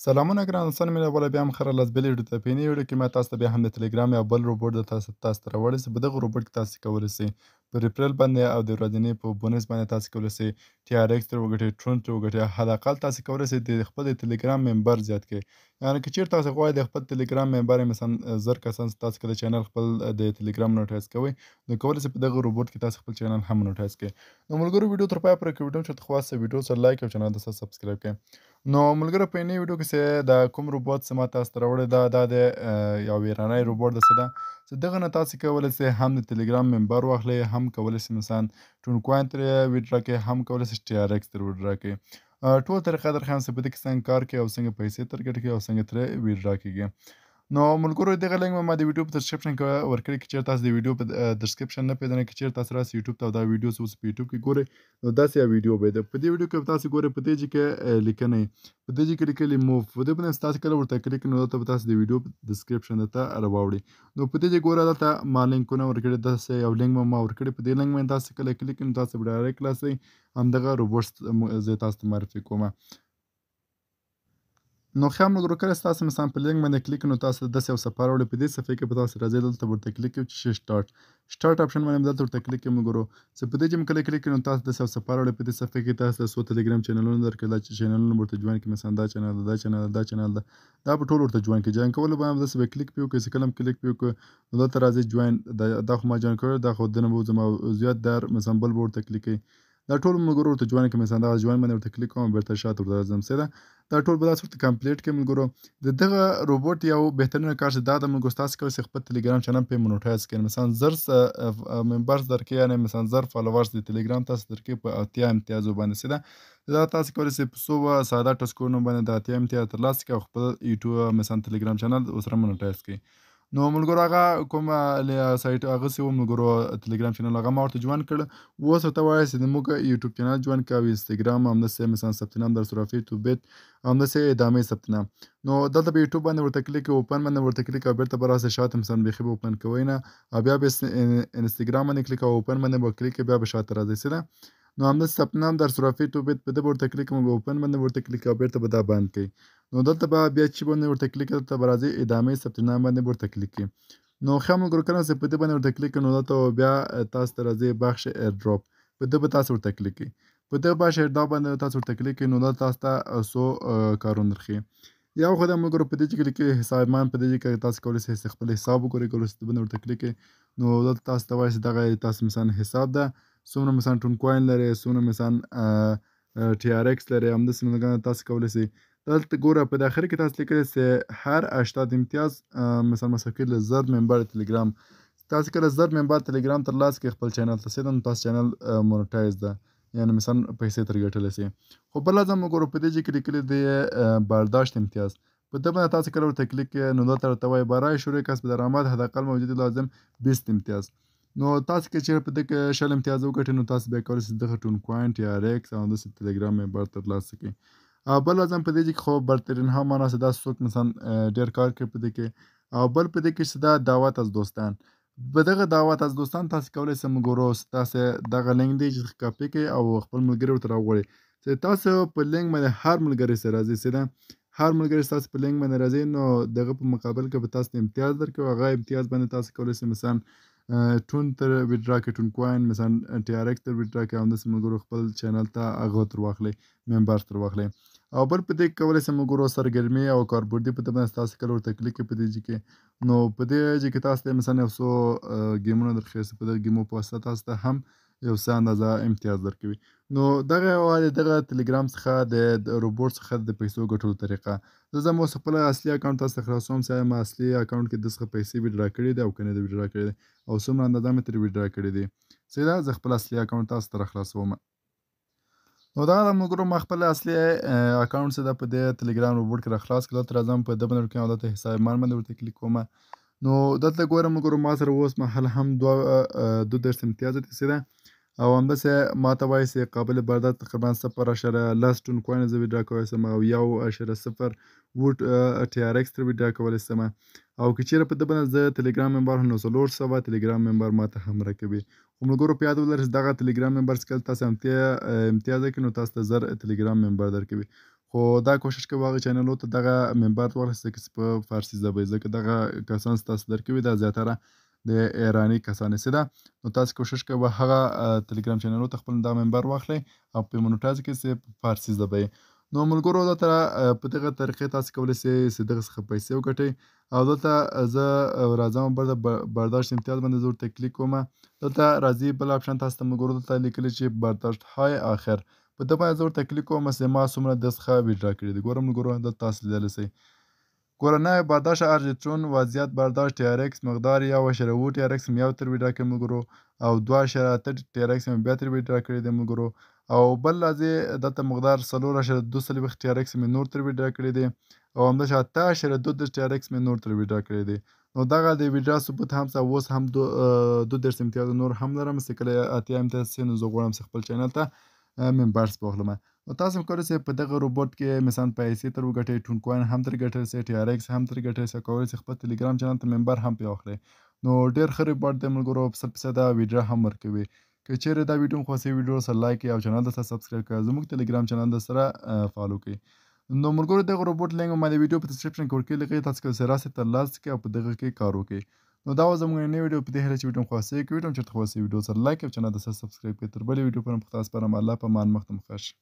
سلامونه ګران دوستان مې له بیا هم ښه راغلاست بلې ویډیو ته. په یوې ویډیو کې ما تاسو ته بیا هم د ټلګرام یو بل روبوټ د تاسو ته راوړی سي. په دغه روبوټ کې تاسو کولی سئ په ریفرل باندې او د ورځني په بونس باندې تاسو کولی سئ ټي آر ایکس ترې وګټئ، ټرون ترې وګټئ. حداقل تاسو کولی سئ د خپل د ټلګرام ممبر زیات کړئ. یعنې که چېرته تاسو غواړئ د خپل ټلګرام ممبر یې مثلاً 1000 کسان تاسو که د چینل خپل د ټلګرام منیټایز کوئ، نو کولی سئ په دغه روبوټ کې تاسو خپل چینل هم منیټایز کړئ. نو ملګرو ویډیو تر پایه پورې که ویډیو چېرته خوښ سي ویډیو سره لایک او چینل ته سبسکرایب کړئ. نو ملګرو په نوې ویډیو کې چې د کوم روبوټ څه ما تاسو ته راوړی دا د یو ایرانی روبوټ ده څه ده چې دغه نه تاسو کولی سئ هم د ټلګرام ممبر واخلئ، هم کولی سئ مثلاً ټون کوین ترې ویډرا کړئ، هم کولی سئ ټي آر ایکس ترې ویډرا کړئ. ټول طریقه درښیم چې په دې کې څنګه کار کوي او څنګه پیسې ترې ګټل کېږي او څنګه ترې ویډرا کېږي. نو ملګرو دغه لینک ما د ویډیو په ډسکرپشن کې ورکړی، که چېرته تاسو د ویډیو په ډسکرپشن نه پیژنئ، که چېرته تاسو راسئ یوټیوب ته او دا ویډیو اوس په یوټیوب کې ګورئ، نو داسې یو ویډیو به وي. په دې ویډیو کې تاسو ګورئ په دې ځای کې لیکنه وي، په دې ځای کې لیکلي موو. په دې باندې تاسو کله ورته کلیک نو دلته به تاسو د ویډیو ډسکرپشن درته راواوړي. نو په دې ځای ګوره دلته ما لینکونه ورکړي، داسې یو لینک ما ورکړی. په دې لینک باندې تاسو کله کلیک نو تاسو به ډایرکټ راسئ همدغه روبوټ زه تاسو ته معرفي کومه. نو ښه ملګرو کله چې تاسو مثلاً په لینک باندې کلیک نو تاسو ته داسې یو صفحه راوړي. په دې صفحې کې به تاسو راځئ، دلته به ورته کلیک کوئ چې سټارټ اپشن باندې به دلته ورته کلیک کوئ ملګرو. چې په دې چې مو کله کلیک کړئ نو تاسو ته داسې یو صفحه راوړي. په دې صفحې کې تاسو ته څو ټلګرام چینلونه درکړي، دا چې چینلونه به ورته جوین کړئ. مثلاً دا چینل ده، دا چینل ده، دا چینل ده، دا به ټول ورته جوین کړئ. جوین کولو باندې داسې به کلیک پرې وکړئ. چې کله هم کلیک پرې وکړو نو دلته راځئ جوین، دا خو ما جوین کړی، دا خو دننه به وځم او زیات در مثلاً بل به ورته کلیک کوئ. دا ټول ملګرو ورته جوین کړئ. مثلاً دغه جوین باندې ورته کلیک کوم او بیرته شاته ورته راځم. سیده دا ټول به داسې ورته کمپلیټ کړئ ملګرو. د دغه روبوټ یو بهترینه کار چې دا ده ملګرو، تاسو کولی سئ خپل ټلګرام چینل پرې منیټایز کړئ. مثلاً 1000 ممبرز درکړي، یعنې مثلاً 1000 فالوورز د ټلګرام تاسو درکړي په 80 امتیازو باندې. سیده دا تاسو کولی سئ په څو ساده ټسکونو باندې د 80 امتیاز ترلاسه کړئ او خپل یوټیوب مثلاً ټلګرام چینل ورسره منیټایز کړئ. نو ملګرو هغه کومه سایټ هغسې و ملګرو ټلګرام چینل هغه ما ورته جوین کړ. اوس ورته ووایه چې زموږ یوټیوب چینل جوین کړه او انستګرام همداسې مثلاً ثبت نام در صرافي تو بیت او همداسې ادامې ثبت نام. نو دلته به یوټیوب باندې ورته کلیک کوئ، اوپن باندې ورته کلیک او بیرته به راسئ شاته مثلاً بیخي به اوپن کوئ نه او بیا به انستګرام باندې کلیک او اوپن باندې به کلیک کوئ، بیا به شاته راځئ. سیده نو همداسې ثبت نام در صرافي تو بیت په ده به ورته کلیک کوم، اوپن باندې ورته کلیک او بیرته به دا بند کړئ. نو دلته به بیا چې باندې ورته کلیک دلته به راځئ ادامې ثبت نام باندې ورته کلیک کړئ. نو ښه ملګرو کله چې په دې باندې ورته کلیک کړئ نو دلته بیا تاسو ته راځي بخش ایرډراپ، په ده به تاسو ورته کلیک کړئ. په دغه بخش ایرډراپ باندې تاسو ورته کلیک کړئ نو دلته تاسو ته څو کارونه درښیي. یو خو دا ملګرو په دې چې لیکلي حسابمان، په دې کې تاسو کولی سئ خپل حساب وګورئ. کولی سئ باندې ورته کلیک کړئ نو دلته تاسو ته وایي چې دغه تاسو مثلاً حساب ده، څومره مثلاً ټون کوین لرئ، څومره مثلاً ټي آر ایکس لرئ، همداسې تاسو کولی سئ دلته ګوره په داخل کې تاسو لیکلی چې هر 80 امتیاز مثلاً مسافر له 1000 ممبر ټلګرام تاسو کله 1000 ممبر ټلګرام ترلاسه کړئ خپل چینل ته سیده نو تاسو چینل مونیټایز ده، یعنې مثلاً پیسې ترې ګټلی سئ. خو بله ځه ملګرو په دې ځای کې لیکلي دی برداشت امتیاز، په ده باندې تاسو کله ورته کلیک کړئ نو دلته درته وایي برای شروع کسب درآمد حداقل موجود لازم 20 امتیاز. نو تاسو که چیرې په دې کې 20 امتیاز وګټئ نو تاسو بیا کولی سئ دغه ټون کوین، ټي آر ایکس او همداسې ټلګرام ممبر ترلاسه کړئ. او بل ځم په دې کې خو برترین ها مانا چې دا څوک مثلا ډېر کار کوي په دې کې، او بل په دې کې چې دا دعوت از دوستان، په دغه دعوت از دوستان تاسو کولی سئ ملګرو تاسو دغه لینک دی چې کاپي کړئ او خپل ملګري ورته راوغواړئ چې تاسو په لینک باندې هر ملګري سره راځئ. سیده هر ملګري ستاسو په لینک باندې راځئ نو دغه په مقابل کې به تاسو ته امتیاز درکړي او هغه امتیاز باندې تاسو کولی سئ مثلا ټون تر ویډرا کړئ، ټون کوین مثلا ټي آر ایکس تر ویډرا کړئ، همداسې ملګرو خپل چینل ته هغه تر واخلئ، ممبر تر واخلئ. او بل په دې کې کولی سئ ملګرو سرګرمي او کاربردي په ده باندې تاسو کله ورته کلیک کړئ په دې ځای کې نو په دې ځای کې تاسو ته مثلا یو څو ګیمونه درښیي چې په دغه ګیمو په واسطه تاسو ته هم یو څه اندازه امتیاز درکوي. نو دغه دغه ټلګرام څخه د روبوټ څخه د پیسو ګټلو طریقه. زه ځم اوس خپل اصلي اکاونټ تاسو ته خلاصوم چې ما اصلي اکاونټ کې د څخه پیسې ویډرا کړي دي او که نه دي ویډرا کړي دي او څومره اندازه مې ترې ویډرا کړي دي. سیده زه خپل اصلي اکاونټ تاسو ته راخلاصوم. نو دا د ملګرو ما خپل اصلي اکاونټ چې ده په دې ټلګرام روبوټ کې راخلاص کړ. دلته راځم په ده باندې ورکوم او دلته حساب ایمان باندې ورته کلیک کوم. نو دلته ګورم ملګرو ما سره اوس مهال هم 22 امتیاز دي سیده او همداسې ما ته وایي چې قابل برداشت تقریبا 0.10 ټون کوین زه ویډرا کولی شم او 1.0 ووټ ټي آر ایکس ترې ویډرا کولی شم او که چیرې په ده باندې زه ټلګرام ممبر هم نو 400 ټلګرام ممبر ما ته هم راکوي. خو ملګرو په یاد ولرئ چې دغه ټلګرام ممبر چې کله تاسو امتیاز کړئ نو تاسو ته 1000 ټلګرام ممبر درکوي. خو دا کوشش کوه هغه چینلونو ته دغه منبر واخیستی که په فارسي ژبه وي ځکه دغه کسان چې تاسو درکوي دا زیاتره د ایراني کسان هسې ده. نو تاسو کوشش کوه هغه ټلګرام چینلونو ته خپل دا منبر واخلئ او په مونټایز کې سې په فارسي ژبه یې. نو ملګرو دلته په دغه طریقې تاسو کولی سئ چې دغه څخه پیسې وګټئ او دلته زه راځم برداشت امتیاز باندې زه ورته کلیک کومه. دلته راځي بل اپشن تاسو ته ملګرو دلته لیکلي چې برداشت های آخر په ده باندې زه ورته کلیک کوم چې ما څومره ده څخه ویدرا کړي دي. ګوره ملګرو دلته تاسو لیدلی سئ. ګوره نوع برداشت ارجترون وضعیت برداشت TRX مقدار 1.7 TRX مې یو تر ویدرا کړی ملګرو او 2.8 TRX مې بیا تر ویدرا کړی دی ملګرو او بل راځي دلته مقدار 4.42 TRX مې نور تر ویدرا کړی دی او همداسې 8.22 TRX مې نور تر ویدرا کړی دی. نو دغه د ویدرا ثبوت هم څه اوس هم 2 امتیاز نور هم لرم چې کله اتیا امتیاز سي نو زه غواړم چې خپل چینل ته ممبرس واخلمه. نو تاسو هم کولی سئ په دغه روبوټ کې مثلا پیسې تر وګټئ، ټون کوین هم تر ګټلی سئ، TRX هم تر ګټلی سئ، کولی سئ خپل ټلګرام چینل ته ممبر هم پرې واخلئ. نو ډېر ښه روبوټ دی ملګرو، 100% ویډیو هم ورکوي. که چیرې دا ویډیو مو خوښوي ویډیو سره لایک کړئ او چینل ته سبسکرایب کړئ، زموږ ټلګرام چینل سره فالو کړئ. نو ملګرو دغه روبوټ لینک مو د ویډیو په ډسکرپشن کې ورکړی لږ تاسو کولی سئ راسئ ترلاسه کړئ او په دغه کې کار وکړئ. نو دا وه زموږ نننۍ ویډیو. په دې هیله چې ویډیو مو خوښه که ویډیو مو چېرته خوښه ویډیو سره لایک کړئ او چینل ته سره سبسکرایب کړئ. تر بلې ویډیو پورې مو په تاسو سپارم. الله په امان، مخ ته مو ښه شه.